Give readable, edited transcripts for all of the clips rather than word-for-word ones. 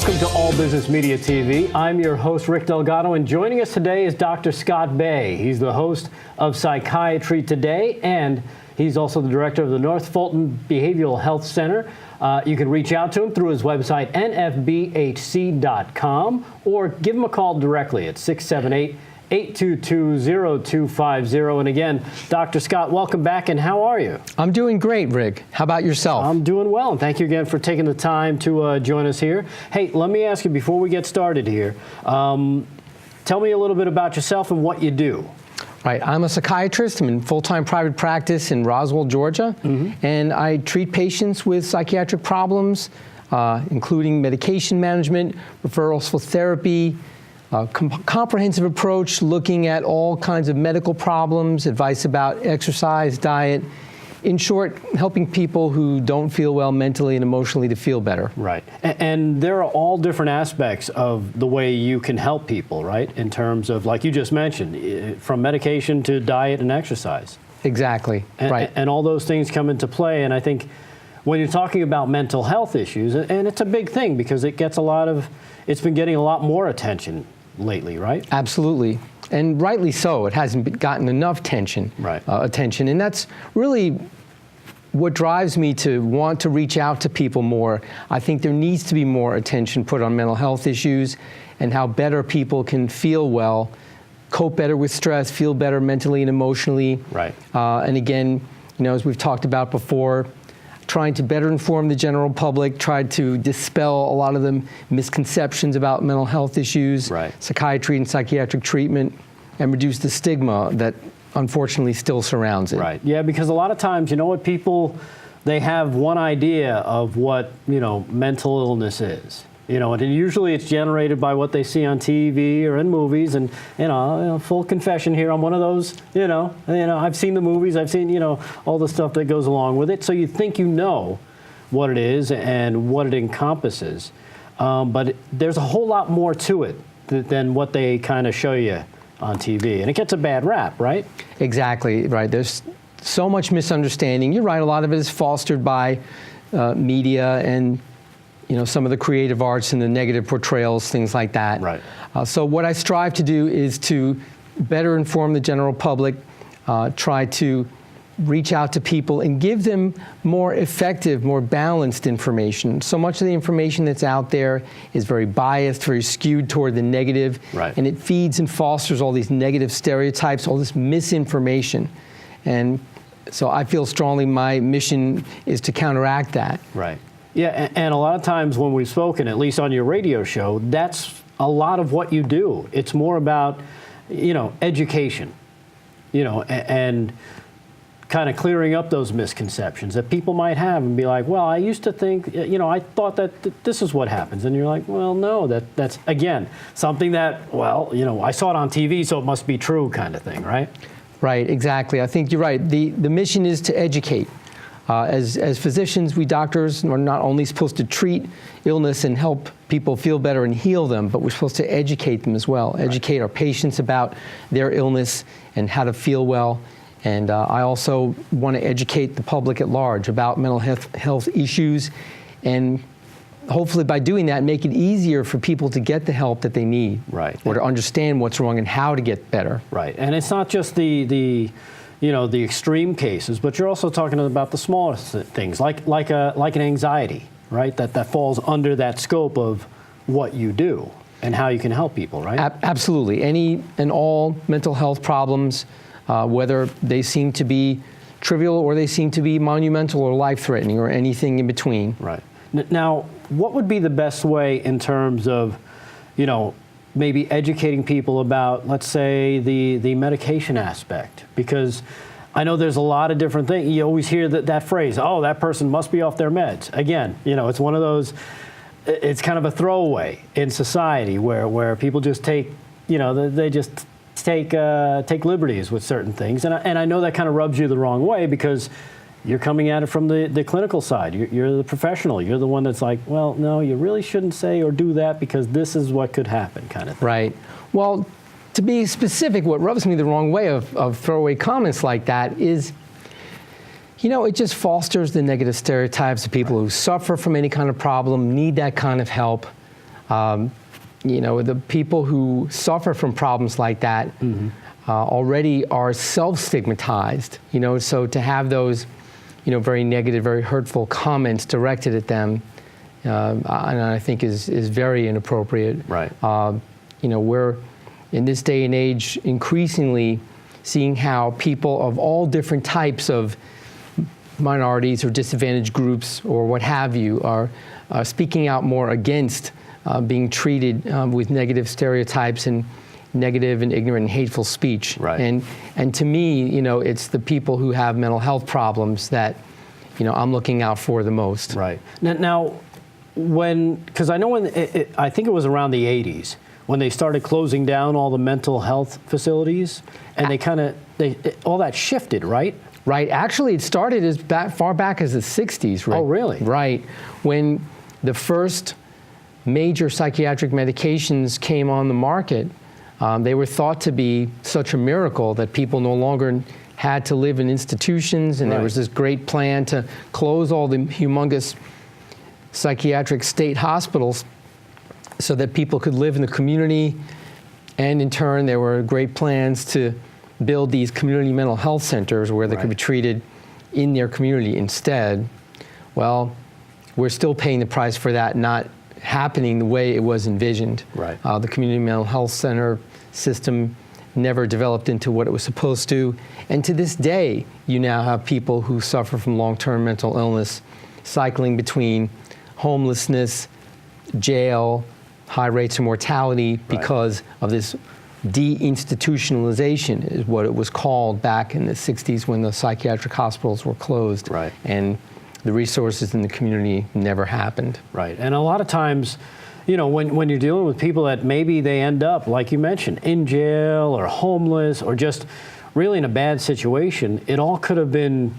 Welcome to All Business Media TV. I'm your host, Rick Delgado, and joining us today is Dr. Scot Bay. He's the host of Psychiatry Today, and he's also the director of the North Fulton Behavioral Health Center. You can reach out to him through his website, nfbhc.com, or give him a call directly at 678-822-0250. And again, Dr. Scot, welcome back, and how are you? I'm doing great, Rick. How about yourself? I'm doing well, and thank you again for taking the time to join us here. Hey, let me ask you, before we get started here, tell me a little bit about yourself and what you do. Right, I'm a psychiatrist. I'm in full-time private practice in Roswell, Georgia, and I treat patients with psychiatric problems, including medication management, referrals for therapy, comprehensive approach looking at all kinds of medical problems, advice about exercise, diet. In short, helping people who don't feel well mentally and emotionally to feel better. Right. And there are all different aspects of the way you can help people, right? In terms of, like you just mentioned, from medication to diet and exercise. Exactly. Right. And all those things come into play. And I think when you're talking about mental health issues, and it's a big thing because it gets it's been getting a lot more attention lately, right? Absolutely. And rightly so. It hasn't gotten enough attention. And that's really what drives me to want to reach out to people more. I think there needs to be more attention put on mental health issues and how better people can feel well, cope better with stress, feel better mentally and emotionally. Right. And again, as we've talked about before, trying to better inform the general public, try to dispel a lot of the misconceptions about mental health issues, psychiatry and psychiatric treatment, and reduce the stigma that unfortunately still surrounds it. Right. Yeah, because a lot of times, people, they have one idea of what, mental illness is. And usually it's generated by what they see on TV or in movies. And, full confession here, I'm one of those, I've seen the movies, I've seen, all the stuff that goes along with it. So you think you know what it is and what it encompasses. But there's a whole lot more to it than what they kind of show you on TV. And it gets a bad rap, right? Exactly, right. There's so much misunderstanding. You're right, a lot of it is fostered by media and some of the creative arts and the negative portrayals, things like that. Right. So what I strive to do is to better inform the general public, try to reach out to people and give them more effective, more balanced information. So much of the information that's out there is very biased, very skewed toward the negative, and it feeds and fosters all these negative stereotypes, all this misinformation. And so I feel strongly my mission is to counteract that. Right. Yeah, and a lot of times when we've spoken, at least on your radio show, that's a lot of what you do. It's more about, education, and kind of clearing up those misconceptions that people might have and be like, well, I used to think, I thought that this is what happens. And you're like, well, no, that's, again, something that, well, I saw it on TV, so it must be true kind of thing, right? Right, exactly. I think you're right. The mission is to educate. As physicians, we doctors are not only supposed to treat illness and help people feel better and heal them, but we're supposed to educate them as well, educate our patients about their illness and how to feel well. And I also want to educate the public at large about mental health issues, and hopefully by doing that, make it easier for people to get the help that they need, or to understand what's wrong and how to get better. Right, and it's not just the extreme cases, but you're also talking about the smallest things, like an anxiety, right? That falls under that scope of what you do and how you can help people, right? Absolutely. Any and all mental health problems, whether they seem to be trivial or they seem to be monumental or life-threatening or anything in between. Right. Now, what would be the best way in terms of, maybe educating people about, let's say, the medication aspect? Because I know there's a lot of different things. You always hear that phrase, oh, that person must be off their meds. Again, it's one of those, it's kind of a throwaway in society where people just take, they just take liberties with certain things. And I know that kind of rubs you the wrong way because you're coming at it from the clinical side. You're the professional. You're the one that's like, well, no, you really shouldn't say or do that because this is what could happen, kind of thing. Right. Well, to be specific, what rubs me the wrong way of throwaway comments like that is, it just fosters the negative stereotypes of people who suffer from any kind of problem, need that kind of help. You know, the people who suffer from problems like that already are self-stigmatized, you know, so to have those, you know, very negative, very hurtful comments directed at them, and I think is very inappropriate. Right. You know, we're, in this day and age, increasingly seeing how people of all different types of minorities or disadvantaged groups or what have you are speaking out more against being treated with negative stereotypes and negative and ignorant and hateful speech. Right. And to me, you know, it's the people who have mental health problems that, you know, I'm looking out for the most. Right. Now because I know I think it was around the 80s when they started closing down all the mental health facilities, and all that shifted, right? Right. Actually, it started as far back as the 60s. Right? Oh, really? Right. When the first major psychiatric medications came on the market, they were thought to be such a miracle that people no longer had to live in institutions, and there was this great plan to close all the humongous psychiatric state hospitals so that people could live in the community. And in turn, there were great plans to build these community mental health centers where they could be treated in their community instead. Well, we're still paying the price for that not happening the way it was envisioned. Right. The community mental health center system never developed into what it was supposed to. And to this day, you now have people who suffer from long-term mental illness cycling between homelessness, jail, high rates of mortality because of this deinstitutionalization, is what it was called back in the 60s when the psychiatric hospitals were closed. Right. And the resources in the community never happened. Right. And a lot of times, you know, when you're dealing with people that maybe they end up, like you mentioned, in jail or homeless or just really in a bad situation, it all could have been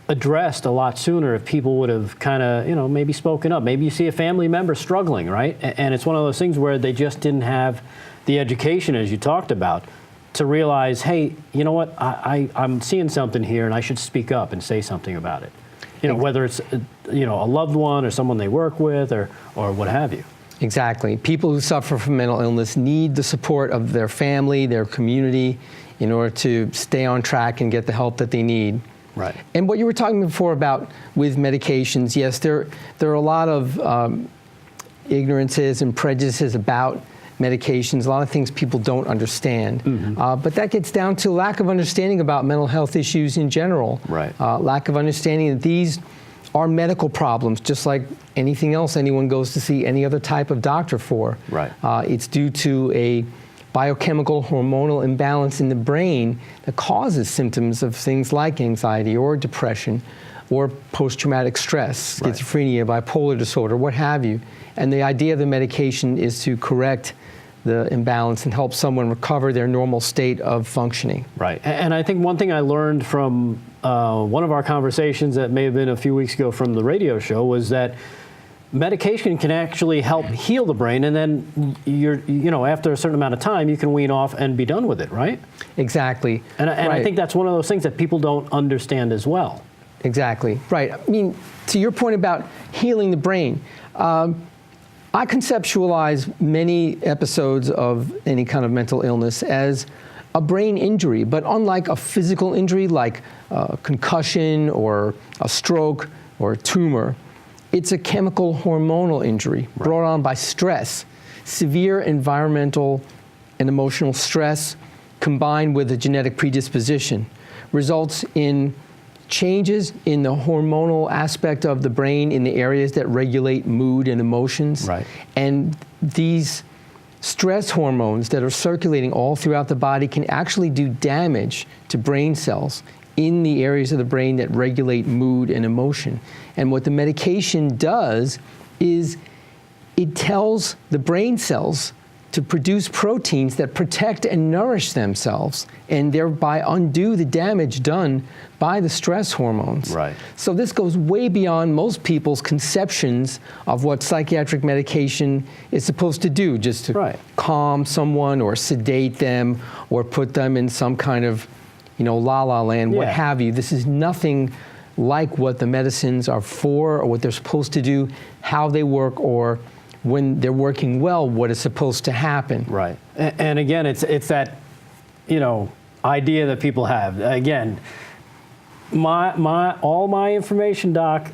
addressed a lot sooner if people would have kind of, you know, maybe spoken up. Maybe you see a family member struggling, right? And it's one of those things where they just didn't have the education, as you talked about, to realize, hey, you know what, I'm seeing something here and I should speak up and say something about it. You know, whether it's, you know, a loved one or someone they work with or what have you. Exactly. People who suffer from mental illness need the support of their family, their community, in order to stay on track and get the help that they need. Right. And what you were talking before about with medications, yes, there are a lot of ignorances and prejudices about medications, a lot of things people don't understand. But that gets down to lack of understanding about mental health issues in general. Right. Lack of understanding that these are medical problems, just like anything else anyone goes to see any other type of doctor for. Right. It's due to a biochemical hormonal imbalance in the brain that causes symptoms of things like anxiety or depression or post-traumatic stress, schizophrenia, bipolar disorder, what have you. And the idea of the medication is to correct the imbalance and help someone recover their normal state of functioning. Right. And I think one thing I learned from one of our conversations that may have been a few weeks ago from the radio show was that medication can actually help heal the brain, and then you know, after a certain amount of time, you can wean off and be done with it, right? Exactly. And I think that's one of those things that people don't understand as well. Exactly. Right. I mean, to your point about healing the brain, I conceptualize many episodes of any kind of mental illness as a brain injury, but unlike a physical injury like a concussion or a stroke or a tumor, it's a chemical hormonal injury brought on by stress. Severe environmental and emotional stress combined with a genetic predisposition results in changes in the hormonal aspect of the brain in the areas that regulate mood and emotions. Right. And these stress hormones that are circulating all throughout the body can actually do damage to brain cells in the areas of the brain that regulate mood and emotion. And what the medication does is it tells the brain cells to produce proteins that protect and nourish themselves and thereby undo the damage done by the stress hormones. Right. So this goes way beyond most people's conceptions of what psychiatric medication is supposed to do, just to calm someone or sedate them or put them in some kind of, you know, la-la land, what have you. This is nothing like what the medicines are for or what they're supposed to do, how they work, or when they're working well, what is supposed to happen. Right. And again, it's that, idea that people have. Again, all my information, Doc,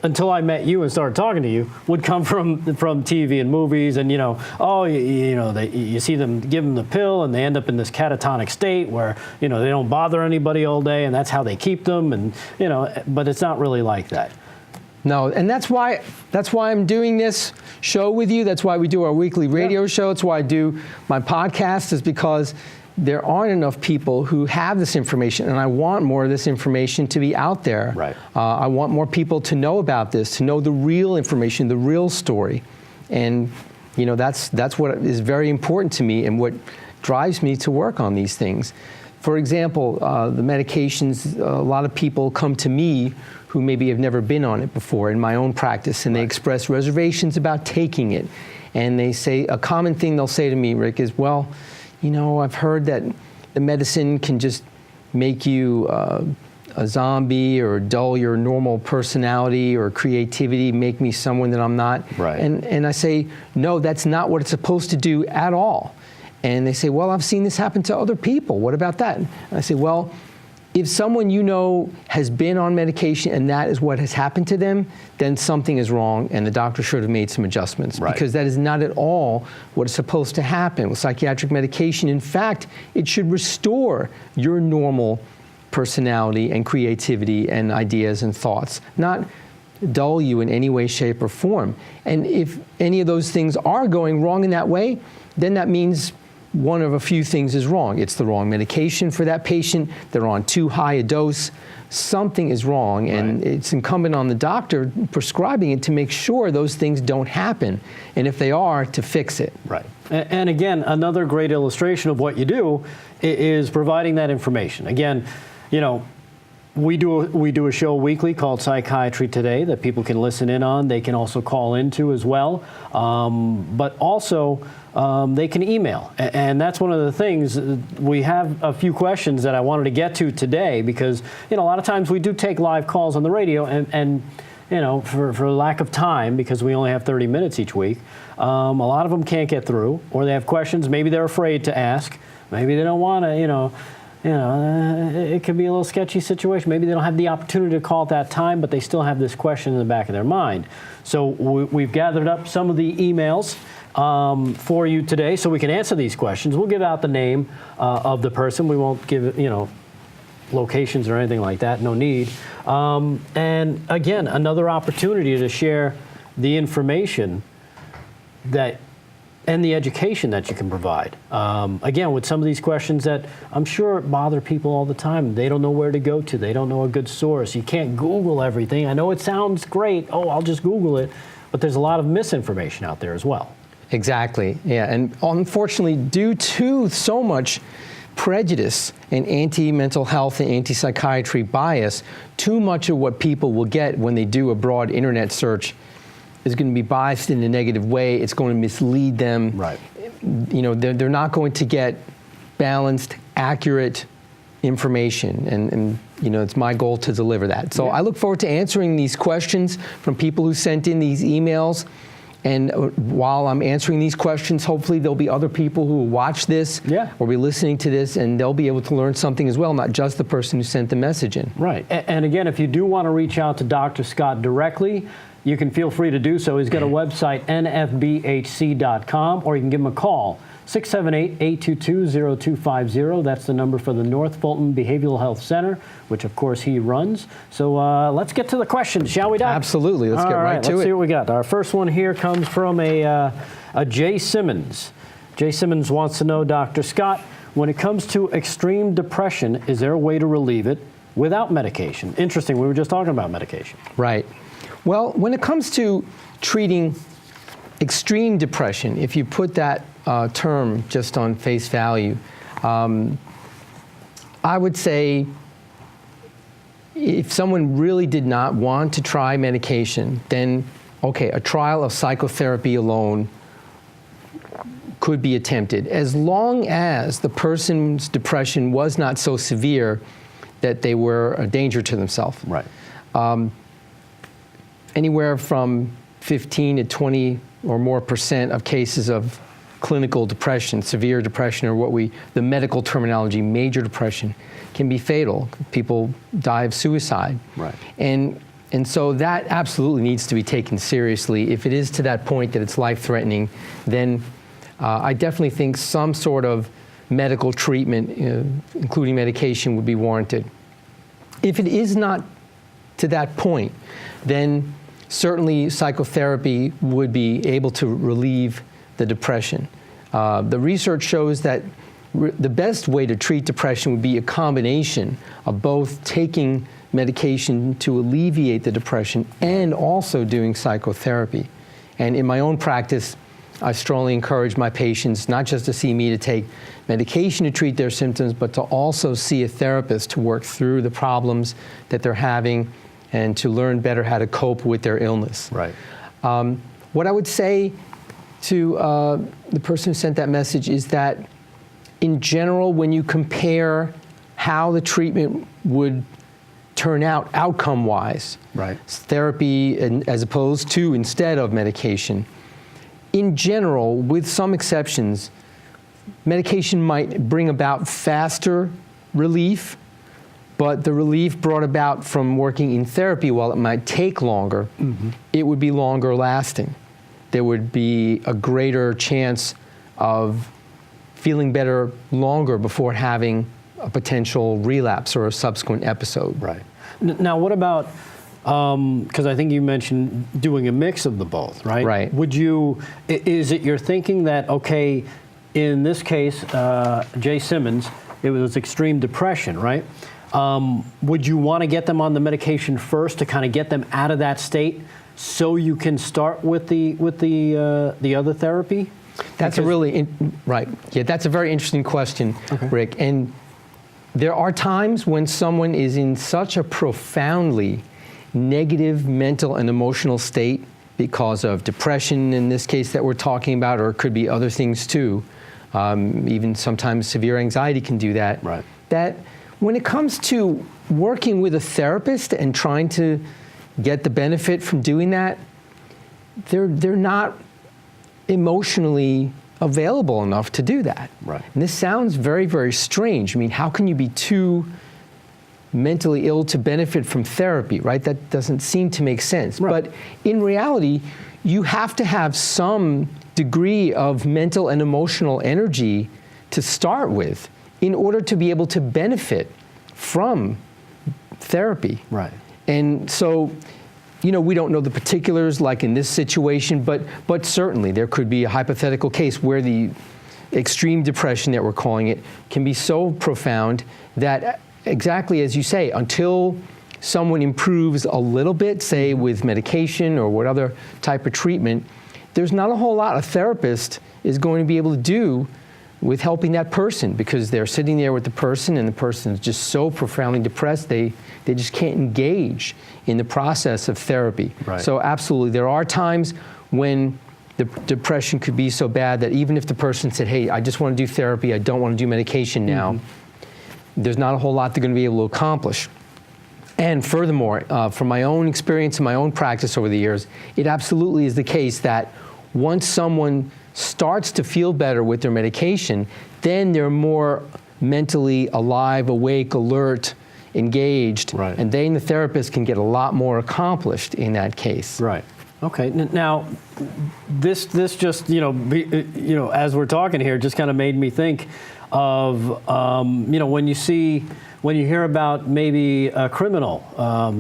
until I met you and started talking to you, would come from TV and movies, and you see them give them the pill, and they end up in this catatonic state where they don't bother anybody all day, and that's how they keep them, and but it's not really like that. No, and that's why I'm doing this show with you. That's why we do our weekly radio show. It's why I do my podcast, is because there aren't enough people who have this information, and I want more of this information to be out there. Right. I want more people to know about this, to know the real information, the real story, and that's what is very important to me and what drives me to work on these things. For example, the medications, a lot of people come to me who maybe have never been on it before in my own practice, and they express reservations about taking it. And they say, a common thing they'll say to me, Rick, is, well, I've heard that the medicine can just make you a zombie or dull your normal personality or creativity, make me someone that I'm not. Right. And I say, no, that's not what it's supposed to do at all. And they say, well, I've seen this happen to other people. What about that? And I say, well, if someone has been on medication and that is what has happened to them, then something is wrong and the doctor should have made some adjustments. Right. Because that is not at all what is supposed to happen with psychiatric medication. In fact, it should restore your normal personality and creativity and ideas and thoughts, not dull you in any way, shape, or form. And if any of those things are going wrong in that way, then that means one of a few things is wrong. It's the wrong medication for that patient. They're on too high a dose. Something is wrong, and it's incumbent on the doctor prescribing it to make sure those things don't happen, and if they are, to fix it. Right. And again, another great illustration of what you do is providing that information. Again, we do a show weekly called Psychiatry Today that people can listen in on. They can also call into as well. But also, they can email. And that's one of the things. We have a few questions that I wanted to get to today because, a lot of times we do take live calls on the radio and for lack of time, because we only have 30 minutes each week, a lot of them can't get through, or they have questions. Maybe they're afraid to ask. Maybe they don't want to, it could be a little sketchy situation. Maybe they don't have the opportunity to call at that time, but they still have this question in the back of their mind. So we've gathered up some of the emails for you today so we can answer these questions. We'll give out the name of the person. We won't give, locations or anything like that. No need. And again, another opportunity to share the information and the education that you can provide. Again, with some of these questions that I'm sure bother people all the time. They don't know where to go to. They don't know a good source. You can't Google everything. I know it sounds great. Oh, I'll just Google it. But there's a lot of misinformation out there as well. Exactly, yeah. And unfortunately, due to so much prejudice and anti-mental health and anti-psychiatry bias, too much of what people will get when they do a broad internet search is going to be biased in a negative way. It's going to mislead them. Right. They're not going to get balanced, accurate information, and it's my goal to deliver that. So I look forward to answering these questions from people who sent in these emails. And while I'm answering these questions, hopefully there'll be other people who will watch this or be listening to this, and they'll be able to learn something as well, not just the person who sent the message in. Right. And again, if you do want to reach out to Dr. Scott directly, you can feel free to do so. He's got a website, nfbhc.com, or you can give him a call, 678-822-0250. That's the number for the North Fulton Behavioral Health Center, which of course he runs. So let's get to the questions, shall we, Doc? Absolutely. Let's get right to it. Let's see what we got. Our first one here comes from a Jay Simmons. Jay Simmons wants to know, Dr. Scott, when it comes to extreme depression, is there a way to relieve it without medication? Interesting. We were just talking about medication. Right. Well, when it comes to treating extreme depression, if you put that term just on face value, I would say if someone really did not want to try medication, then, okay, a trial of psychotherapy alone could be attempted, as long as the person's depression was not so severe that they were a danger to themselves. Right. Anywhere from 15 to 20 or more % of cases of clinical depression, severe depression, or the medical terminology, major depression, can be fatal. People die of suicide. Right. And so that absolutely needs to be taken seriously. If it is to that point that it's life-threatening, then I definitely think some sort of medical treatment, including medication, would be warranted. If it is not to that point, then certainly psychotherapy would be able to relieve the depression. The research shows that the best way to treat depression would be a combination of both taking medication to alleviate the depression and also doing psychotherapy. And in my own practice, I strongly encourage my patients not just to see me to take medication to treat their symptoms, but to also see a therapist to work through the problems that they're having and to learn better how to cope with their illness. Right. What I would say to the person who sent that message is that, in general, when you compare how the treatment would turn out outcome-wise, Right. therapy as opposed to instead of medication, in general, with some exceptions, medication might bring about faster relief, but the relief brought about from working in therapy, while it might take longer, it would be longer lasting. There would be a greater chance of feeling better longer before having a potential relapse or a subsequent episode. Right. Now, what about, because I think you mentioned doing a mix of the both, right? Right. Would you, is it your thinking that, okay, in this case, Jay Simmons, it was extreme depression, right? Would you want to get them on the medication first to kind of get them out of that state so you can start with the other therapy? That's a really, right. Yeah, that's a very interesting question, Rick. And there are times when someone is in such a profoundly negative mental and emotional state because of depression, in this case that we're talking about, or it could be other things too. Even sometimes severe anxiety can do that. Right. That when it comes to working with a therapist and trying to get the benefit from doing that, they're not emotionally available enough to do that. Right. And this sounds very, very strange. I mean, how can you be too mentally ill to benefit from therapy, right? That doesn't seem to make sense. Right. But in reality, you have to have some degree of mental and emotional energy to start with in order to be able to benefit from therapy. Right. And so, you know, we don't know the particulars like in this situation, but certainly there could be a hypothetical case where the extreme depression that we're calling it can be so profound that, exactly as you say, until someone improves a little bit, say with medication or what other type of treatment, there's not a whole lot a therapist is going to be able to do with helping that person, because they're sitting there with the person and the person is just so profoundly depressed they just can't engage in the process of therapy. Right. So absolutely, there are times when the depression could be so bad that even if the person said, hey, I just want to do therapy, I don't want to do medication now, there's not a whole lot they're going to be able to accomplish. And furthermore, from my own experience and my own practice over the years, it absolutely is the case that once someone starts to feel better with their medication, then they're more mentally alive, awake, alert, engaged, Right. and then the therapist can get a lot more accomplished in that case. Right. Okay. Now, this just as we're talking here, just kind of made me think of when you hear about maybe a criminal,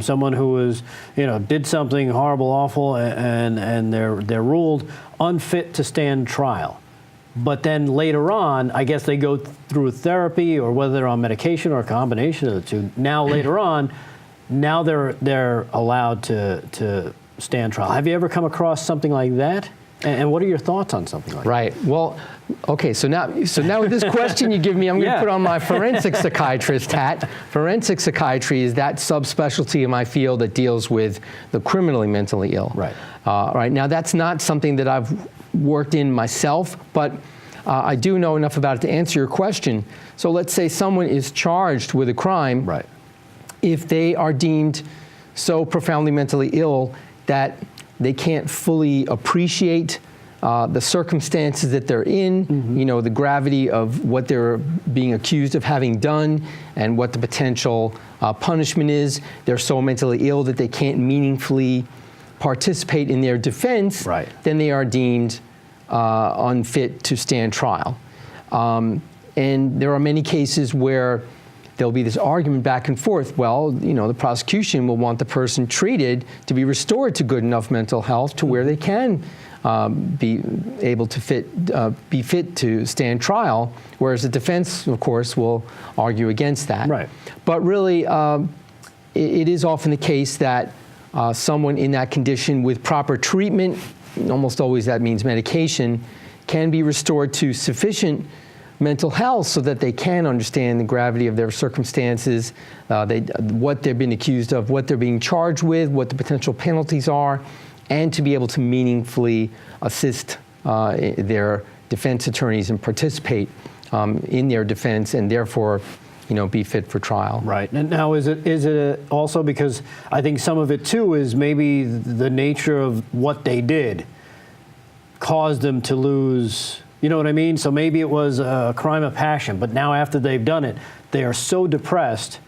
someone who was did something horrible, awful, and they're ruled unfit to stand trial. But then later on, I guess they go through therapy, or whether they're on medication or a combination of the two. Now later on, now they're allowed to stand trial. Have you ever come across something like that? And what are your thoughts on something like that? Right. Well, okay. So now with this question you give me, I'm going to put on my forensic psychiatrist hat. Forensic psychiatry is that subspecialty in my field that deals with the criminally mentally ill. Right. Right. Now that's not something that I've worked in myself, but I do know enough about it to answer your question. So let's say someone is charged with a crime. Right. If they are deemed so profoundly mentally ill that they can't fully appreciate the circumstances that they're in, you know, the gravity of what they're being accused of having done and what the potential punishment is. They're so mentally ill that they can't meaningfully participate in their defense, Right. then they are deemed unfit to stand trial. And there are many cases where there'll be this argument back and forth. Well, you know, the prosecution will want the person treated to be restored to good enough mental health to where they can be able to be fit to stand trial, whereas the defense, of course, will argue against that. Right. But really, it is often the case that someone in that condition with proper treatment, almost always that means medication, can be restored to sufficient mental health so that they can understand the gravity of their circumstances, what they've been accused of, what they're being charged with, what the potential penalties are, and to be able to meaningfully assist their defense attorneys and participate in their defense, and therefore, you know, be fit for trial. Right. And now, is it also because I think some of it too is maybe the nature of what they did caused them to lose. You know what I mean? So maybe it was a crime of passion, but now after they've done it, they are so depressed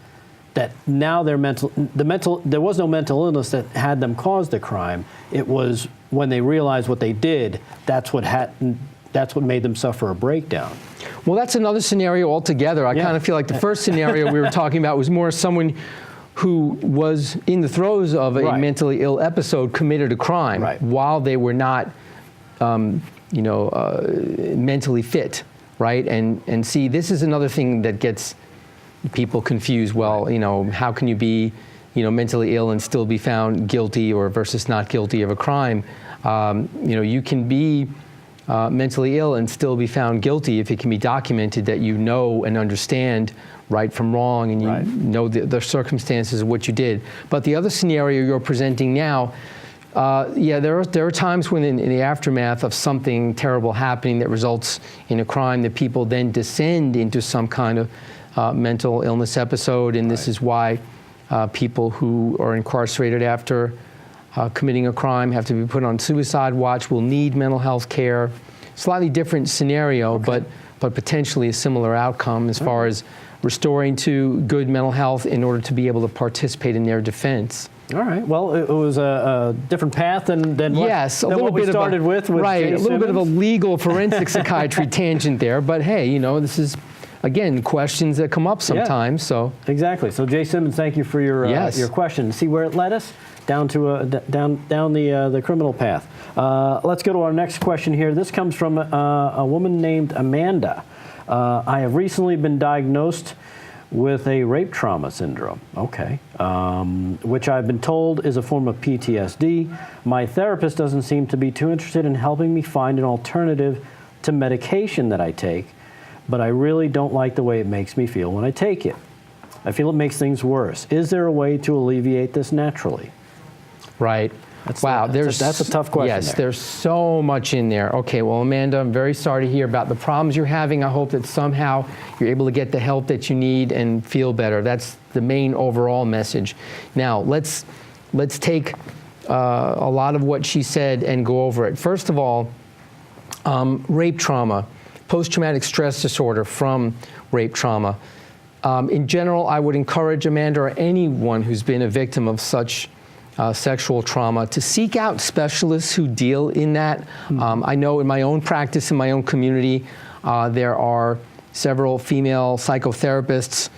that now there was no mental illness that had them cause the crime. It was when they realized what they did, that's what made them suffer a breakdown. Well, that's another scenario altogether. I kind of feel like the first scenario we were talking about was more someone who was in the throes of a mentally ill episode, committed a crime while they were not, mentally fit, right? And see, this is another thing that gets people confused. Well, you know, how can you be, you know, mentally ill and still be found guilty or versus not guilty of a crime? You know, you can be mentally ill and still be found guilty if it can be documented that you know and understand right from wrong, and you know the circumstances of what you did. But the other scenario you're presenting now, there are times when in the aftermath of something terrible happening that results in a crime that people then descend into some kind of mental illness episode, and this is why people who are incarcerated after committing a crime have to be put on suicide watch, will need mental health care. Slightly different scenario, but potentially a similar outcome as far as restoring to good mental health in order to be able to participate in their defense. All right. Well, it was a different path than what we started with right, Jay a little bit of a legal forensic psychiatry tangent there, but hey, you know, this is, again, questions that come up sometimes. So exactly. So Jay Simmons, thank you for your question. See where it led us? Down to down the criminal path. Let's go to our next question here. This comes from a woman named Amanda. I have recently been diagnosed with a rape trauma syndrome, which I've been told is a form of PTSD. My therapist doesn't seem to be too interested in helping me find an alternative to medication that I take, but I really don't like the way it makes me feel when I take it. I feel it makes things worse. Is there a way to alleviate this naturally? Right. Wow, that's a tough question. Yes, there's so much in there. Okay, well, Amanda, I'm very sorry to hear about the problems you're having. I hope that somehow you're able to get the help that you need and feel better. That's the main overall message. Now, let's take a lot of what she said and go over it. First of all, rape trauma, post-traumatic stress disorder from rape trauma. In general, I would encourage Amanda or anyone who's been a victim of such sexual trauma to seek out specialists who deal in that. I know in my own practice, in my own community, there are several female psychotherapists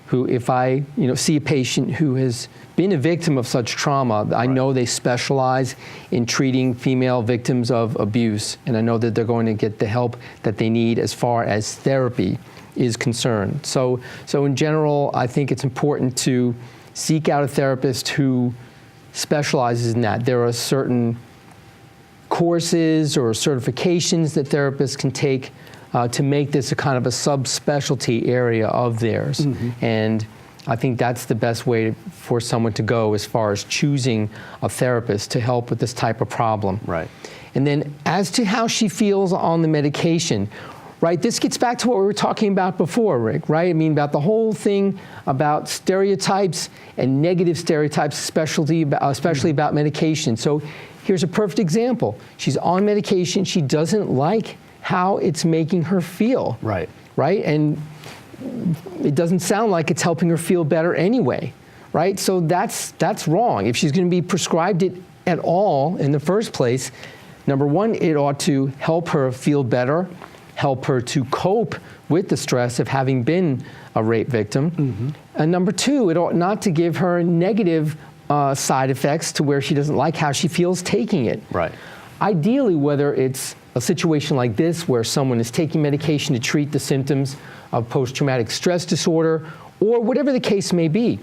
who, if I see a patient who has been a victim of such trauma, I know they specialize in treating female victims of abuse, and I know that they're going to get the help that they need as far as therapy is concerned. So in general, I think it's important to seek out a therapist who specializes in that. There are certain courses or certifications that therapists can take to make this a kind of a subspecialty area of theirs. And I think that's the best way for someone to go as far as choosing a therapist to help with this type of problem. Right. And then as to how she feels on the medication, right, this gets back to what we were talking about before, Rick, right? I mean, about the whole thing about stereotypes and negative stereotypes, especially about medication. So Here's a perfect example. She's on medication. She doesn't like how it's making her feel. Right. Right? And it doesn't sound like it's helping her feel better anyway. Right? So that's wrong. If she's going to be prescribed it at all in the first place, number one, it ought to help her feel better, help her to cope with the stress of having been a rape victim. And number two, it ought not to give her negative side effects to where she doesn't like how she feels taking it. Right. Ideally, whether it's a situation like this where someone is taking medication to treat the symptoms of post-traumatic stress disorder, or whatever the case may be,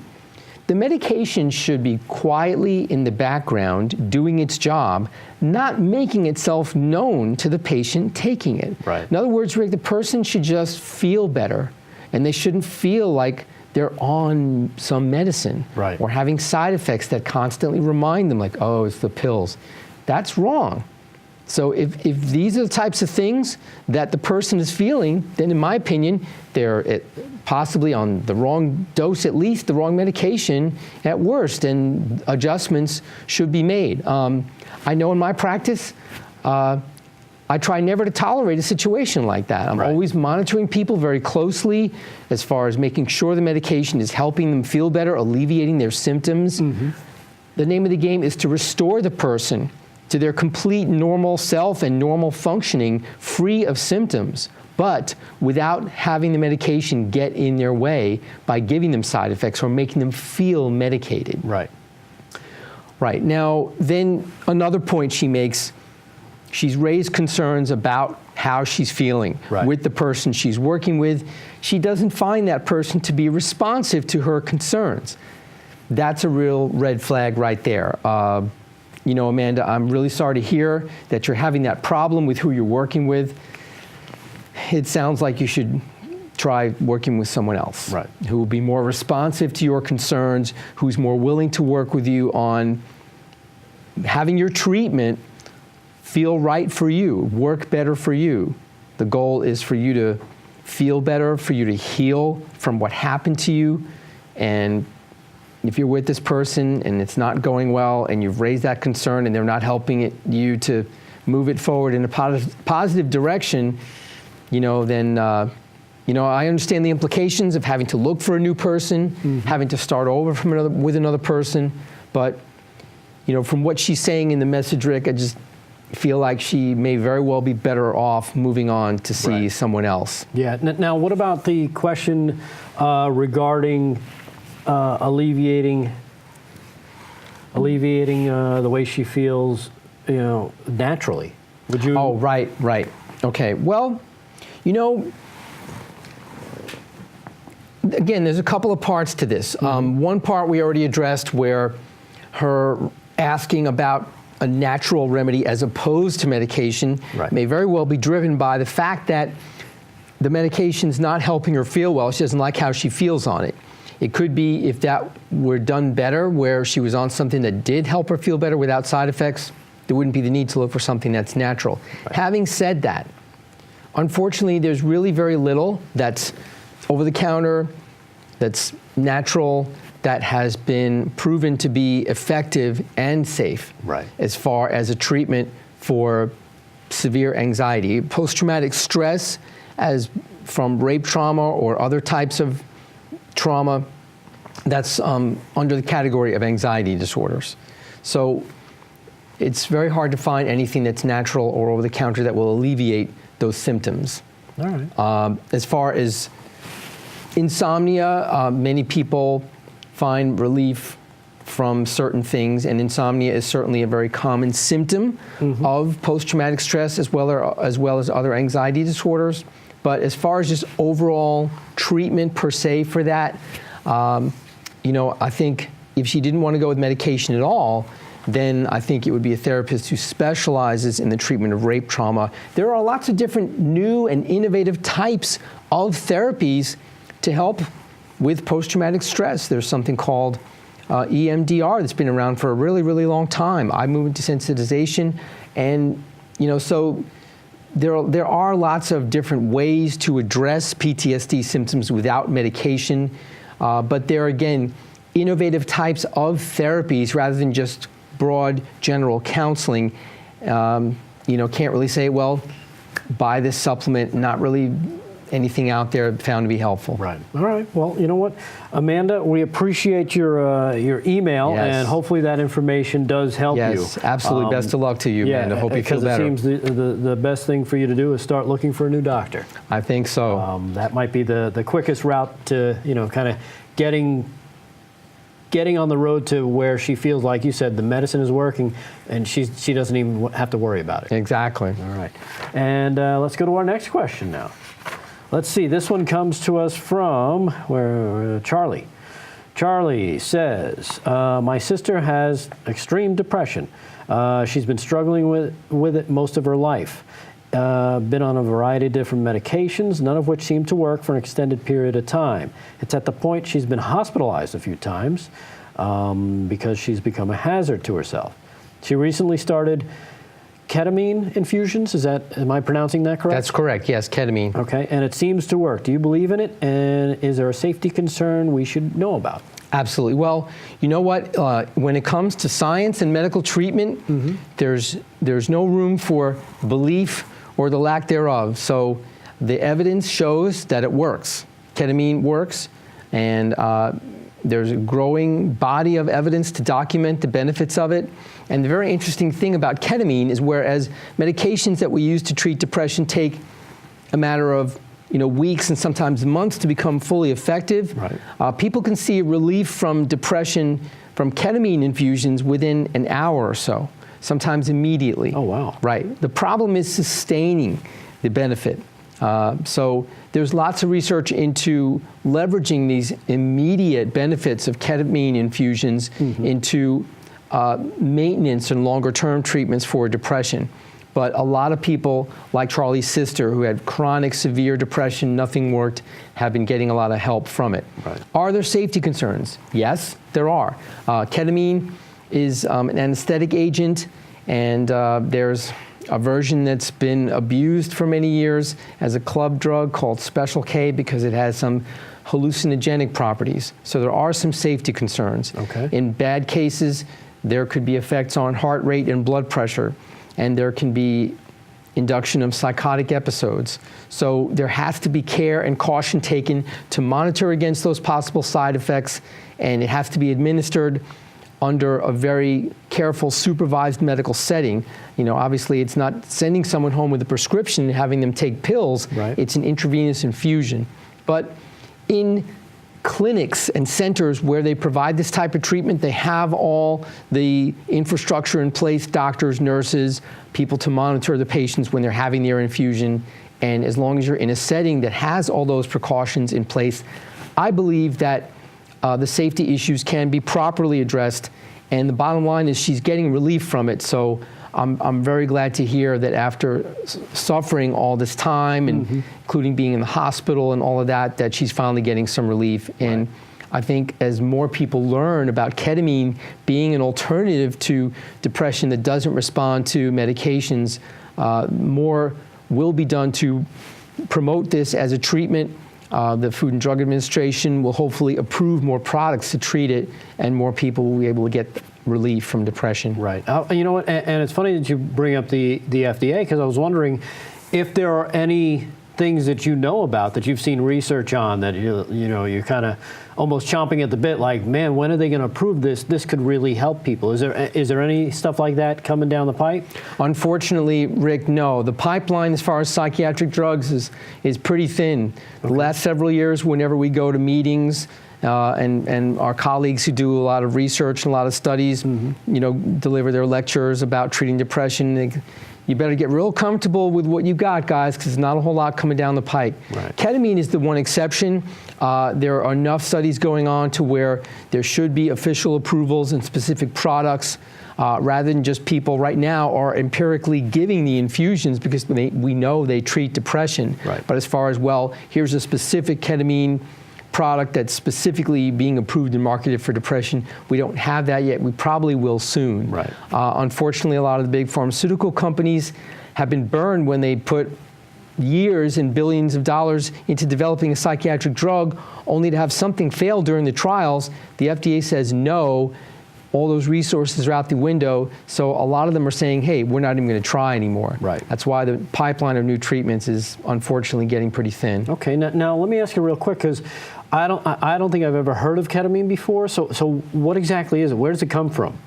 the medication should be quietly in the background doing its job, not making itself known to the patient taking it. Right. In other words, Rick, the person should just feel better, and they shouldn't feel like they're on some medicine Right. or having side effects that constantly remind them like, oh, it's the pills. That's wrong. So if these are the types of things that the person is feeling, then in my opinion, they're possibly on the wrong dose, at least the wrong medication at worst, and adjustments should be made. I know in my practice, I try never to tolerate a situation like that. I'm Right. always monitoring people very closely as far as making sure the medication is helping them feel better, alleviating their symptoms. The name of the game is to restore the person to their complete normal self and normal functioning, free of symptoms, but without having the medication get in their way by giving them side effects or making them feel medicated. Right. Right. Now, then another point she makes, she's raised concerns about how she's feeling Right. with the person she's working with. She doesn't find that person to be responsive to her concerns. That's a real red flag right there. You know, Amanda, I'm really sorry to hear that you're having that problem with who you're working with. It sounds like you should try working with someone else. Right. Who will be more responsive to your concerns, who's more willing to work with you on having your treatment feel right for you, work better for you. The goal is for you to feel better, for you to heal from what happened to you. And if you're with this person and it's not going well and you've raised that concern and they're not helping you to move it forward in a positive direction, you know, then, you know, I understand the implications of having to look for a new person, having to start over with another person. But, you know, from what she's saying in the message, Rick, I just feel like she may very well be better off moving on to see Right. someone else. Yeah. Now, what about the question regarding alleviating the way she feels, you know, naturally? Would you? Oh, right. Okay. Well, you know, again, there's a couple of parts to this. One part we already addressed, where her asking about a natural remedy as opposed to medication Right. may very well be driven by the fact that the medication's not helping her feel well. She doesn't like how she feels on it. It could be if that were done better, where she was on something that did help her feel better without side effects, there wouldn't be the need to look for something that's natural. Right. Having said that, unfortunately, there's really very little that's over-the-counter, that's natural, that has been proven to be effective and safe Right. as far as a treatment for severe anxiety. Post-traumatic stress, as from rape trauma or other types of trauma, that's under the category of anxiety disorders. So it's very hard to find anything that's natural or over-the-counter that will alleviate those symptoms. All right. As far as insomnia, many people find relief from certain things, and insomnia is certainly a very common symptom of post-traumatic stress as well as other anxiety disorders. But as far as just overall treatment per se for that, you know, I think if she didn't want to go with medication at all, then I think it would be a therapist who specializes in the treatment of rape trauma. There are lots of different new and innovative types of therapies to help with post-traumatic stress. There's something called EMDR that's been around for a really, really long time, eye movement desensitization. And, you know, so there are lots of different ways to address PTSD symptoms without medication. But there are, again, innovative types of therapies rather than just broad general counseling. Can't really say, well, buy this supplement, not really anything out there found to be helpful. Right. All right. Well, you know what, Amanda, we appreciate your email, Yes. and hopefully that information does help you. Yes, absolutely. Best of luck to you, Amanda. Hope you feel better. Because it seems the best thing for you to do is start looking for a new doctor. I think so. That might be the quickest route to, kind of getting on the road to where she feels, like you said, the medicine is working, and she doesn't even have to worry about it. Exactly. All right. And let's go to our next question now. Let's see. This one comes to us from Charlie. Charlie says, my sister has extreme depression. She's been struggling with it most of her life. Been on a variety of different medications, none of which seem to work for an extended period of time. It's at the point she's been hospitalized a few times because she's become a hazard to herself. She recently started ketamine infusions. Am I pronouncing that correct? That's correct. Yes, ketamine. Okay, and it seems to work. Do you believe in it? And is there a safety concern we should know about? Absolutely. Well, you know what? When it comes to science and medical treatment, there's no room for belief or the lack thereof. So the evidence shows that it works. Ketamine works, and there's a growing body of evidence to document the benefits of it. And the very interesting thing about ketamine is, whereas medications that we use to treat depression take a matter of weeks and sometimes months to become fully effective, right. People can see relief from depression from ketamine infusions within an hour or so, sometimes immediately. Oh, wow. Right. The problem is sustaining the benefit. So there's lots of research into leveraging these immediate benefits of ketamine infusions into maintenance and longer-term treatments for depression. But a lot of people, like Charlie's sister, who had chronic, severe depression, nothing worked, have been getting a lot of help from it. Right. Are there safety concerns? Yes, there are. Ketamine is an anesthetic agent, and there's a version that's been abused for many years as a club drug called Special K because it has some hallucinogenic properties. So there are some safety concerns. Okay. In bad cases, there could be effects on heart rate and blood pressure, and there can be induction of psychotic episodes. So there has to be care and caution taken to monitor against those possible side effects, and it has to be administered under a very careful, supervised medical setting. Obviously it's not sending someone home with a prescription and having them take pills. Right. It's an intravenous infusion. But in clinics and centers where they provide this type of treatment, they have all the infrastructure in place, doctors, nurses, people to monitor the patients when they're having their infusion. And as long as you're in a setting that has all those precautions in place, I believe that the safety issues can be properly addressed. And the bottom line is she's getting relief from it. So I'm very glad to hear that after suffering all this time, and including being in the hospital and all of that, that she's finally getting some relief. And I think as more people learn about ketamine being an alternative to depression that doesn't respond to medications, more will be done to promote this as a treatment. The Food and Drug Administration will hopefully approve more products to treat it, and more people will be able to get relief from depression. Right. You know what? And it's funny that you bring up the FDA, because I was wondering if there are any things that you know about, that you've seen research on, that you're kind of almost chomping at the bit, like, man, when are they going to approve this? This could really help people. Is there any stuff like that coming down the pipe? Unfortunately, Rick, no. The pipeline as far as psychiatric drugs is pretty thin. Okay. The last several years, whenever we go to meetings, and our colleagues who do a lot of research and a lot of studies, deliver their lectures about treating depression, you better get real comfortable with what you got, guys, because there's not a whole lot coming down the pike. Right. Ketamine is the one exception. There are enough studies going on to where there should be official approvals and specific products, rather than just people right now are empirically giving the infusions because we know they treat depression. Right. But as far as, well, here's a specific ketamine product that's specifically being approved and marketed for depression, we don't have that yet. We probably will soon. Right. Unfortunately, a lot of the big pharmaceutical companies have been burned when they put years and billions of dollars into developing a psychiatric drug, only to have something fail during the trials. The FDA says no, all those resources are out the window. So a lot of them are saying, hey, we're not even going to try anymore. Right. That's why the pipeline of new treatments is unfortunately getting pretty thin. Okay, now let me ask you real quick, because I don't think I've ever heard of ketamine before. So what exactly is it? Where does it come from?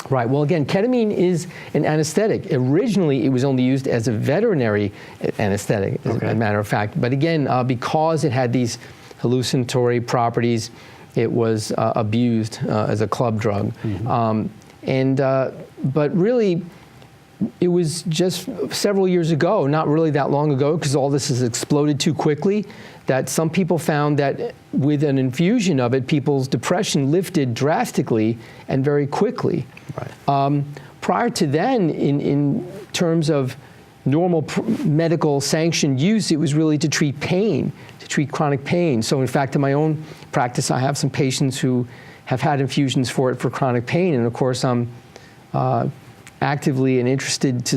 Right. Well, again, ketamine is an anesthetic. Originally, it was only used as a veterinary anesthetic, as a matter of fact. But again, because it had these hallucinatory properties, it was abused as a club drug. But really, it was just several years ago, not really that long ago, because all this has exploded too quickly, that some people found that with an infusion of it, people's depression lifted drastically and very quickly. Right. Prior to then, in terms of normal medical sanctioned use, it was really to treat pain, to treat chronic pain. So in fact, in my own practice, I have some patients who have had infusions for it for chronic pain. And of course, I'm actively and interested to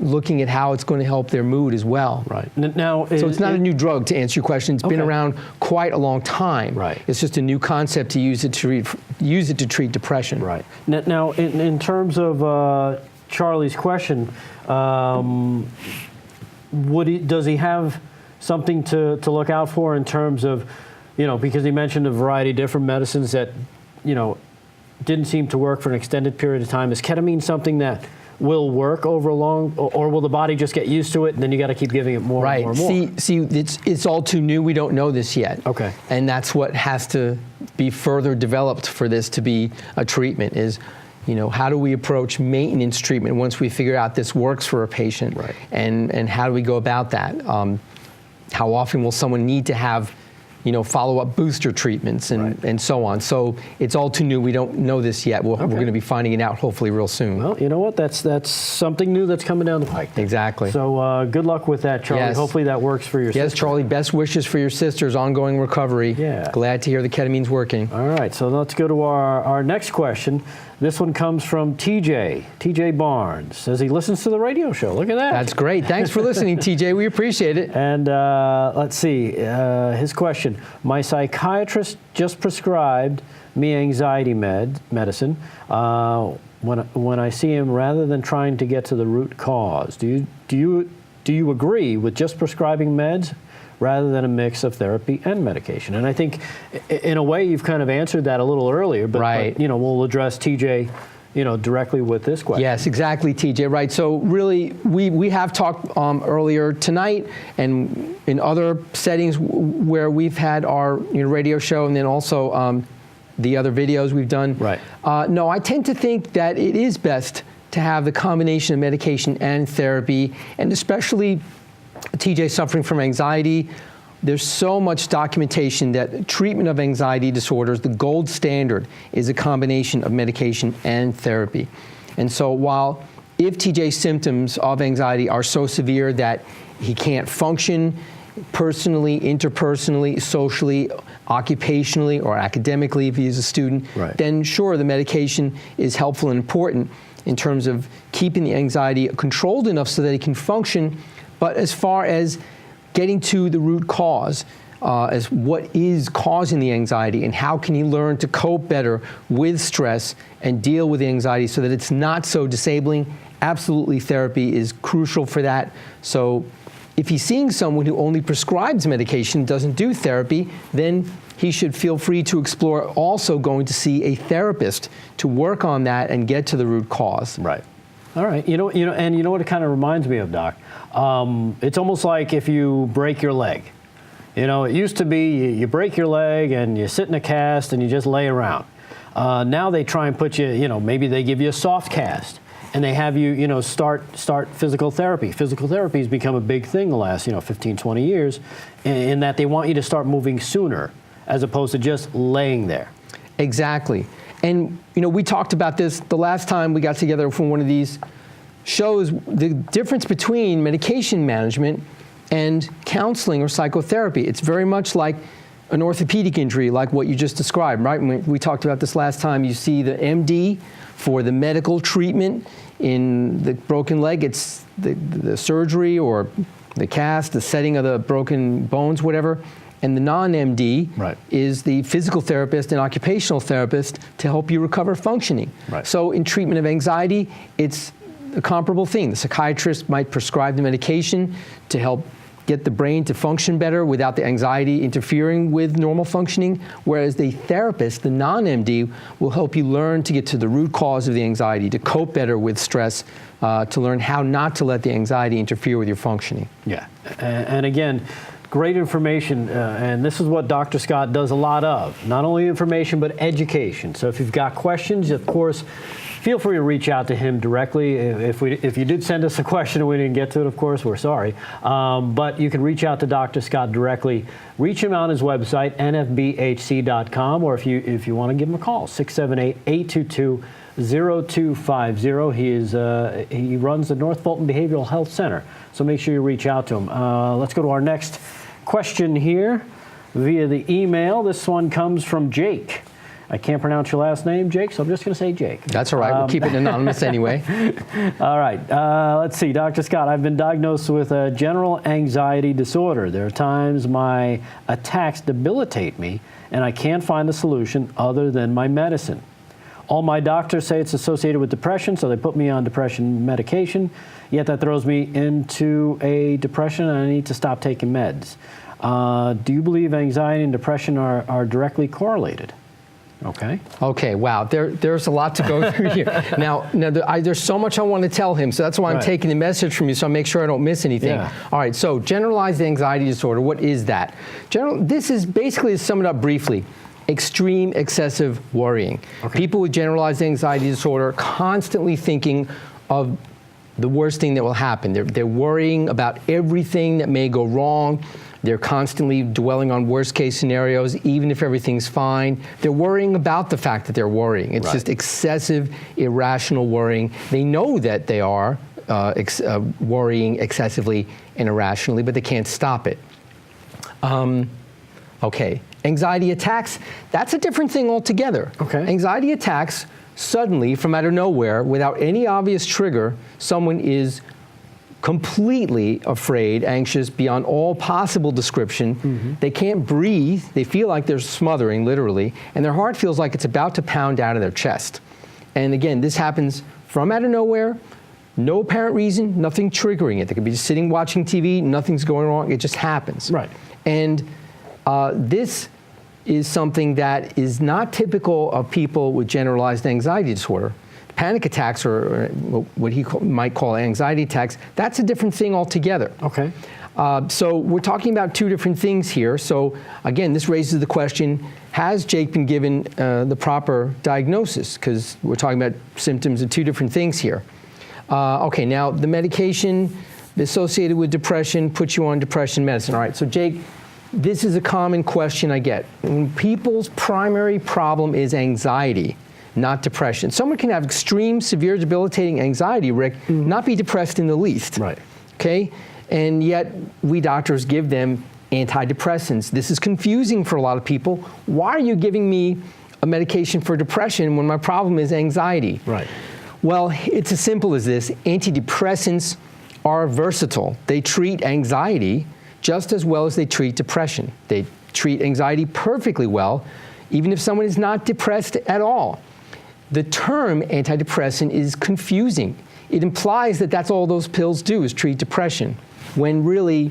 looking at how it's going to help their mood as well. Right. Now, so it's not a new drug, to answer your question. It's been around quite a long time. Right. It's just a new concept to use it to treat depression. Right. Now, in terms of Charlie's question, does he have something to look out for in terms of, because he mentioned a variety of different medicines that, didn't seem to work for an extended period of time. Is ketamine something that will work over a long, or will the body just get used to it and then you got to keep giving it more and more and more? See, it's all too new. We don't know this yet. Okay. And that's what has to be further developed for this to be a treatment is, how do we approach maintenance treatment once we figure out this works for a patient? Right. And how do we go about that? How often will someone need to have follow-up booster treatments and so on. So it's all too new. We don't know this yet. We're going to be finding it out hopefully real soon. Well, you know what? That's something new that's coming down the pike. Exactly. So good luck with that, Charlie. Yes. Hopefully that works for your sister. Yes, Charlie. Best wishes for your sister's ongoing recovery. Yeah. Glad to hear the ketamine's working. All right. So let's go to our next question. This one comes from TJ Barnes. Says he listens to the radio show. Look at that. That's great. Thanks for listening, TJ. We appreciate it. And let's see, his question. My psychiatrist just prescribed me anxiety medicine when I see him, rather than trying to get to the root cause. Do you agree with just prescribing meds rather than a mix of therapy and medication? And I think, in a way, you've kind of answered that a little earlier, but we'll address TJ, directly with this question. Yes, exactly, TJ, right. So really, we have talked earlier tonight and in other settings where we've had our radio show, and then also the other videos we've done. Right. No, I tend to think that it is best to have the combination of medication and therapy, and especially TJ suffering from anxiety. There's so much documentation that treatment of anxiety disorders, the gold standard, is a combination of medication and therapy. And so while if TJ's symptoms of anxiety are so severe that he can't function personally, interpersonally, socially, occupationally, or academically if he's a student, then sure, the medication is helpful and important in terms of keeping the anxiety controlled enough so that he can function. But as far as getting to the root cause, as what is causing the anxiety and how can he learn to cope better with stress and deal with the anxiety so that it's not so disabling, absolutely therapy is crucial for that. So if he's seeing someone who only prescribes medication, doesn't do therapy, then he should feel free to explore also going to see a therapist to work on that and get to the root cause. Right. All right. You know what it kind of reminds me of, Doc? It's almost like if you break your leg. It used to be you break your leg and you sit in a cast and you just lay around. Now they try and put you, maybe they give you a soft cast and they have you, start physical therapy. Physical therapy has become a big thing the last, 15, 20 years in that they want you to start moving sooner as opposed to just laying there. Exactly. And, we talked about this the last time we got together for one of these shows, the difference between medication management and counseling or psychotherapy. It's very much like an orthopedic injury, like what you just described, right? We talked about this last time. You see the MD for the medical treatment in the broken leg. It's the surgery or the cast, the setting of the broken bones, whatever. and the non-MD Right. is the physical therapist and occupational therapist to help you recover functioning. Right. So in treatment of anxiety, it's a comparable thing. The psychiatrist might prescribe the medication to help get the brain to function better without the anxiety interfering with normal functioning, whereas the therapist, the non-MD, will help you learn to get to the root cause of the anxiety, to cope better with stress, to learn how not to let the anxiety interfere with your functioning. Yeah, and again, great information, and this is what Dr. Scott does a lot of. Not only information, but education. So if you've got questions, of course, feel free to reach out to him directly. If you did send us a question and we didn't get to it, of course, we're sorry. But you can reach out to Dr. Scott directly. Reach him on his website, nfbhc.com, or if you want to give him a call, 678-822-0250. He runs the North Fulton Behavioral Health Center, so make sure you reach out to him. Let's go to our next question here via the email. This one comes from Jake. I can't pronounce your last name, Jake, so I'm just going to say Jake. That's all right. We'll keep it anonymous anyway. All right. Let's see. Dr. Scott, I've been diagnosed with a general anxiety disorder. There are times my attacks debilitate me, and I can't find a solution other than my medicine. All my doctors say it's associated with depression, so they put me on depression medication, yet that throws me into a depression, and I need to stop taking meds. Do you believe anxiety and depression are directly correlated? Okay. Okay, wow, there's a lot to go through here. Now there's so much I want to tell him, so that's why I'm taking the message from you, so I make sure I don't miss anything. Yeah. All right, so generalized anxiety disorder, what is that? This is basically, to sum it up briefly, extreme excessive worrying. Okay. People with generalized anxiety disorder are constantly thinking of the worst thing that will happen. They're worrying about everything that may go wrong. They're constantly dwelling on worst case scenarios, even if everything's fine. They're worrying about the fact that they're worrying. It's just excessive, irrational worrying. They know that they are worrying excessively and irrationally, but they can't stop it. Okay, anxiety attacks, that's a different thing altogether. Okay. Anxiety attacks, suddenly, from out of nowhere, without any obvious trigger, someone is completely afraid, anxious, beyond all possible description. Mm-hmm. They can't breathe. They feel like they're smothering, literally, and their heart feels like it's about to pound out of their chest. And again, this happens from out of nowhere, no apparent reason, nothing triggering it. They could be just sitting watching TV, nothing's going wrong, it just happens. Right. And this is something that is not typical of people with generalized anxiety disorder. Panic attacks, or what he might call anxiety attacks, that's a different thing altogether. Okay. So we're talking about two different things here. So again, this raises the question, has Jake been given the proper diagnosis? Because we're talking about symptoms of two different things here. Okay, now the medication associated with depression puts you on depression medicine. All right, so Jake, this is a common question I get. When people's primary problem is anxiety, not depression. Someone can have extreme, severe, debilitating anxiety, Rick, not be depressed in the least. Right. Okay? And yet, we doctors give them antidepressants. This is confusing for a lot of people. Why are you giving me a medication for depression when my problem is anxiety? Right. Well, it's as simple as this. Antidepressants are versatile. They treat anxiety just as well as they treat depression. They treat anxiety perfectly well, even if someone is not depressed at all. The term antidepressant is confusing. It implies that that's all those pills do is treat depression, when really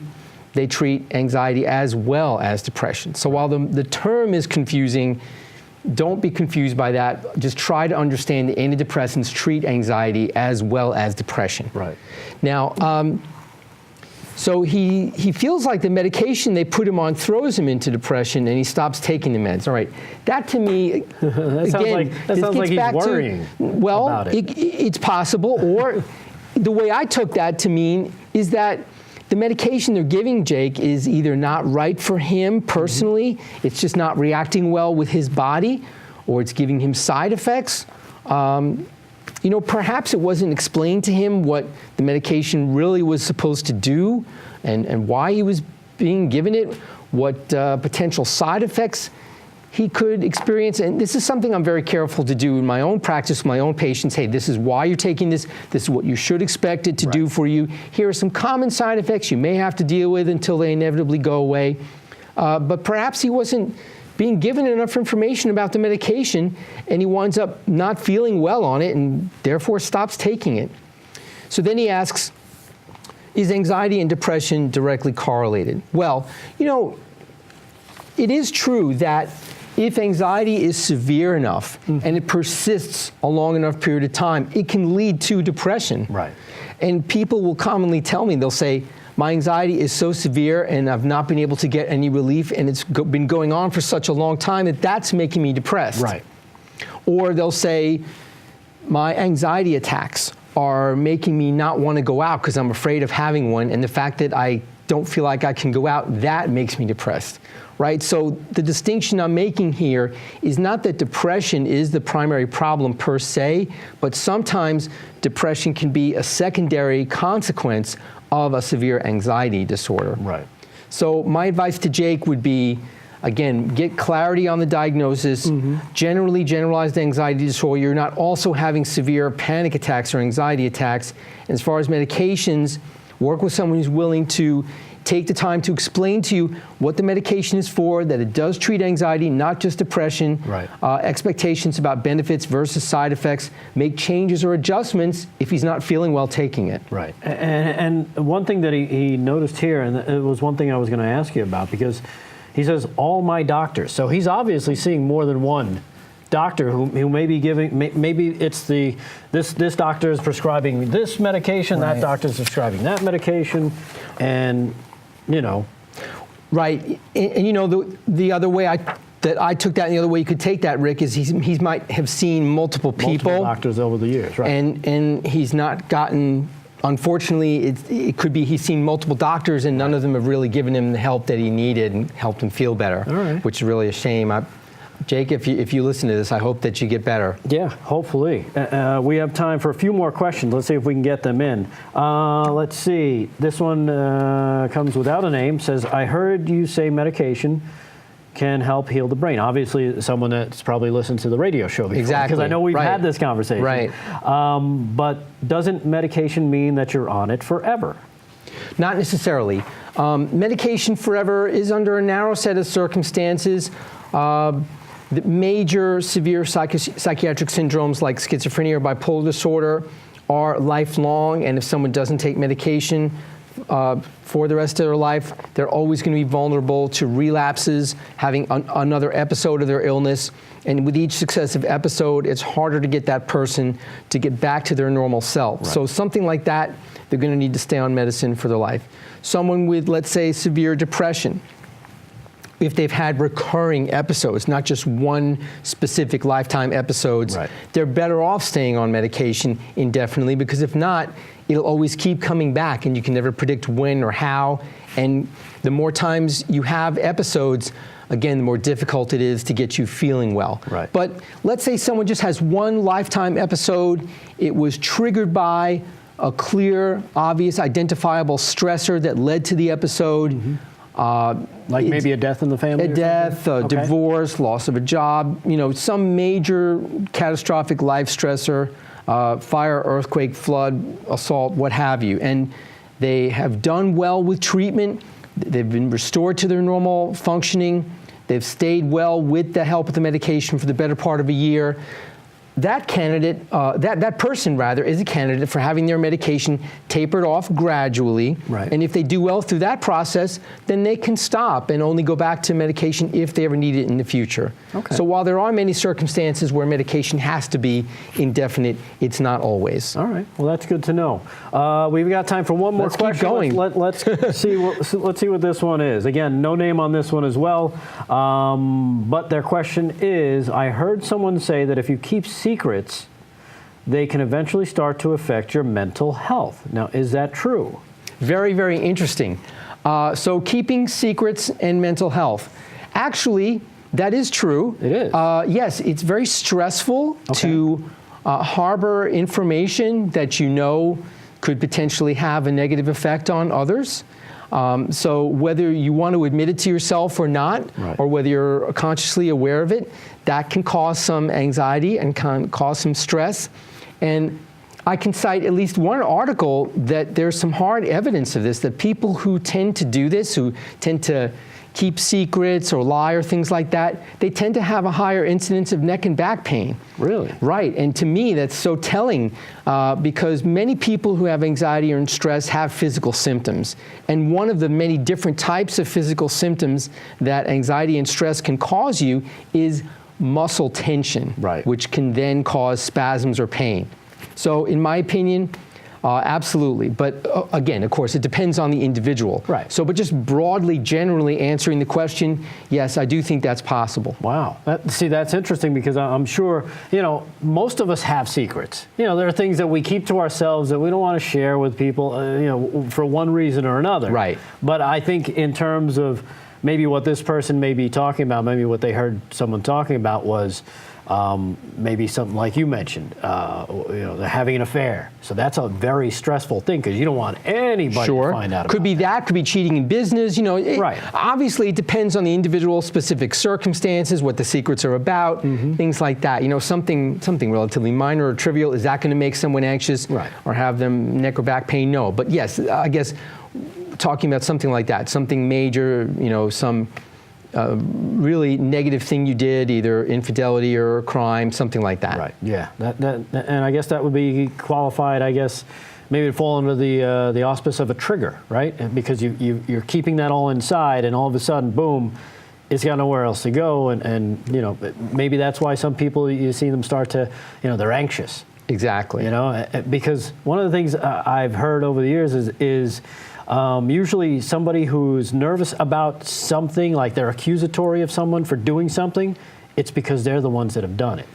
they treat anxiety as well as depression. So while the term is confusing, don't be confused by that. Just try to understand the antidepressants treat anxiety as well as depression. Right. Now, so he feels like the medication they put him on throws him into depression, and he stops taking the meds. All right, that to me, that sounds like he's worrying about it. It's possible, or the way I took that to mean is that the medication they're giving Jake is either not right for him personally, it's just not reacting well with his body, or it's giving him side effects. You know, perhaps it wasn't explained to him what the medication really was supposed to do and why he was being given it, what potential side effects he could experience. And this is something I'm very careful to do in my own practice, with my own patients. Hey, this is why you're taking this. This is what you should expect it to do for you. Here are some common side effects you may have to deal with until they inevitably go away. but perhaps he wasn't being given enough information about the medication, and he winds up not feeling well on it and therefore stops taking it. So then he asks, is anxiety and depression directly correlated? Well, you know, it is true that if anxiety is severe enough and it persists a long enough period of time, it can lead to depression. Right. And people will commonly tell me, they'll say, my anxiety is so severe and I've not been able to get any relief, and it's been going on for such a long time that that's making me depressed. Right. Or they'll say, my anxiety attacks are making me not want to go out because I'm afraid of having one, and the fact that I don't feel like I can go out, that makes me depressed. Right? So the distinction I'm making here is not that depression is the primary problem per se, but sometimes depression can be a secondary consequence of a severe anxiety disorder. Right. So my advice to Jake would be, again, get clarity on the diagnosis. Generally, generalized anxiety disorder, you're not also having severe panic attacks or anxiety attacks. And as far as medications, work with someone who's willing to take the time to explain to you what the medication is for, that it does treat anxiety, not just depression. Right. Expectations about benefits versus side effects, make changes or adjustments if he's not feeling well taking it. Right. And one thing that he noticed here, and it was one thing I was going to ask you about, because he says, all my doctors. So he's obviously seeing more than one doctor who may be giving, maybe it's this doctor is prescribing this medication, Right. that doctor is prescribing that medication, and, you know. Right. And you know, the other way that I took that, and the other way you could take that, Rick, is he might have seen multiple people. Multiple doctors over the years, right. And he's not gotten, unfortunately, it could be he's seen multiple doctors and none of them have really given him the help that he needed and helped him feel better, All right. which is really a shame. Jake, if you listen to this, I hope that you get better. Yeah, hopefully. We have time for a few more questions. Let's see if we can get them in. Let's see. This one comes without a name. Says, I heard you say medication can help heal the brain. Obviously, someone that's probably listened to the radio show before. Exactly. Because I know we've Right. had this conversation. Right. But doesn't medication mean that you're on it forever? Not necessarily. Medication forever is under a narrow set of circumstances. The major severe psychiatric syndromes like schizophrenia or bipolar disorder are lifelong, and if someone doesn't take medication for the rest of their life, they're always going to be vulnerable to relapses, having another episode of their illness. And with each successive episode, it's harder to get that person to get back to their normal self. Right. So something like that, they're going to need to stay on medicine for their life. Someone with, let's say, severe depression, if they've had recurring episodes, not just one specific lifetime episodes, Right. they're better off staying on medication indefinitely, because if not, it'll always keep coming back and you can never predict when or how. And the more times you have episodes, again, the more difficult it is to get you feeling well. Right. But let's say someone just has one lifetime episode. It was triggered by a clear, obvious, identifiable stressor that led to the episode. Like maybe a death in the family? A death, a divorce, loss of a job, you know, some major catastrophic life stressor, fire, earthquake, flood, assault, what have you. And they have done well with treatment. They've been restored to their normal functioning. They've stayed well with the help of the medication for the better part of a year. That candidate, that person rather, is a candidate for having their medication tapered off gradually. Right. And if they do well through that process, then they can stop and only go back to medication if they ever need it in the future. Okay. So while there are many circumstances where medication has to be indefinite, it's not always. All right. Well, that's good to know. We've got time for one more Let's keep question. going. Let's see. Let's see what this one is. Again, no name on this one as well. But their question is: I heard someone say that if you keep secrets, they can eventually start to affect your mental health. Now, is that true? Very, very interesting. So keeping secrets and mental health. Actually, that is true. It is. Yes, it's very stressful to harbor information that you know could potentially have a negative effect on others. So whether you want to admit it to yourself or not, Right. or whether you're consciously aware of it, that can cause some anxiety and can cause some stress. And I can cite at least one article that there's some hard evidence of this, that people who tend to do this, who tend to keep secrets or lie or things like that, they tend to have a higher incidence of neck and back pain. Really? Right, and to me that's so telling because many people who have anxiety or stress have physical symptoms. And one of the many different types of physical symptoms that anxiety and stress can cause you is muscle tension, right, which can then cause spasms or pain. So in my opinion, absolutely. But again, of course, it depends on the individual. Right. So, but just broadly, generally answering the question, yes, I do think that's possible. Wow. See, that's interesting because I'm sure, most of us have secrets. There are things that we keep to ourselves that we don't want to share with people, for one reason or another. Right. But I think in terms of maybe what this person may be talking about, maybe what they heard someone talking about was maybe something like you mentioned, they're having an affair. So that's a very stressful thing because you don't want anybody to find out about Could be that, could be cheating in business, Right. Obviously, it depends on the individual specific circumstances, what the secrets are about, things like that. Something relatively minor or trivial, is that going to make someone anxious or have them neck or back pain? No. But yes, I guess talking about something like that, something major, some really negative thing you did, either infidelity or crime, something like that. Right. Yeah. And I guess that would be qualified. I guess maybe to fall under the auspice of a trigger, right? Because you're keeping that all inside, and all of a sudden, boom, it's got nowhere else to go, and maybe that's why some people you see them start to, they're anxious. Exactly. Because one of the things I've heard over the years is usually somebody who's nervous about something, like they're accusatory of someone for doing something, it's because they're the ones that have done it.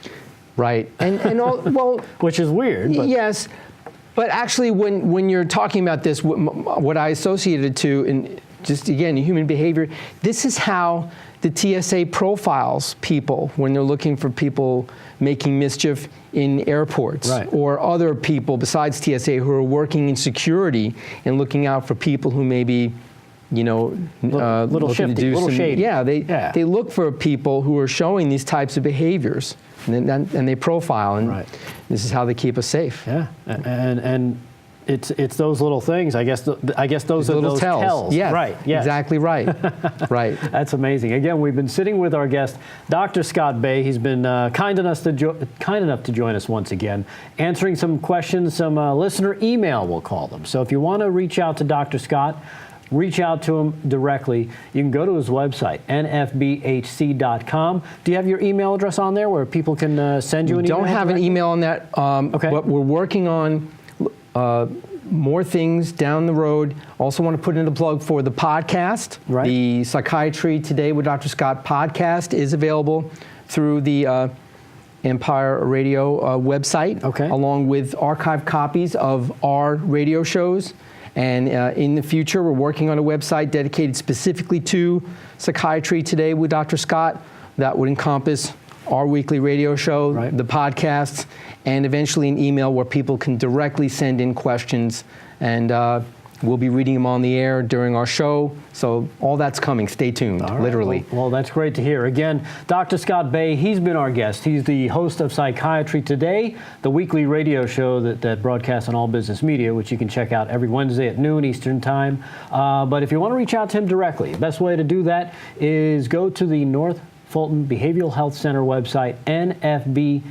Right. And well, which is weird. But. Yes. But actually, when you're talking about this, what I associated to, and just again, human behavior, this is how the TSA profiles people when they're looking for people making mischief in airports, or other people besides TSA who are working in security and looking out for people who may be, little shifty, to do little shady. Yeah, they look for people who are showing these types of behaviors, and they profile, and this is how they keep us safe. Yeah, and it's those little things. I guess those are those tells. Yes, right. Yes. Exactly right. Right. That's amazing. Again, we've been sitting with our guest, Dr. Scot Bay. He's been kind enough to join us once again, answering some questions, some listener email, we'll call them. So if you want to reach out to Dr. Scot, reach out to him directly. You can go to his website, nfbhc.com. Do you have your email address on there where people can send you an email? Don't have an email on that. Okay. But we're working on more things down the road. Also want to put in a plug for the podcast. Right. The Psychiatry Today with Dr. Scot podcast is available through the Empire Radio website, along with archived copies of our radio shows. And in the future, we're working on a website dedicated specifically to Psychiatry Today with Dr. Scot that would encompass our weekly radio show, the podcasts, and eventually an email where people can directly send in questions, and we'll be reading them on the air during our show. So all that's coming. Stay tuned, literally. Well, that's great to hear. Again, Dr. Scot Bay, he's been our guest. He's the host of Psychiatry Today, the weekly radio show that broadcasts on All Business Media, which you can check out every Wednesday at noon Eastern Time. But if you want to reach out to him directly, the best way to do that is go to the North Fulton Behavioral Health Center website, nfbhc.com.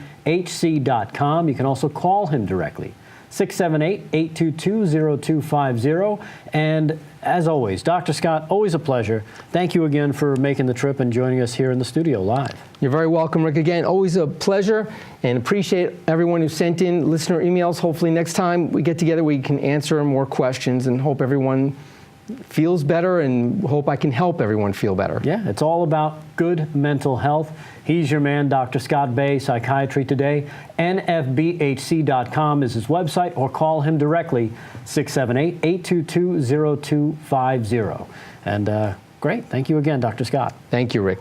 You can also call him directly, 678-822-0250. And as always, Dr. Scot, always a pleasure. Thank you again for making the trip and joining us here in the studio live. You're very welcome, Rick. Again, always a pleasure, and appreciate everyone who sent in listener emails. Hopefully next time we get together, we can answer more questions, and hope everyone feels better, and hope I can help everyone feel better. Yeah, it's all about good mental health. He's your man, Dr. Scot Bay, Psychiatry Today. nfbhc.com is his website, or call him directly, 678-822-0250. And great. Thank you again, Dr. Scot. Thank you, Rick.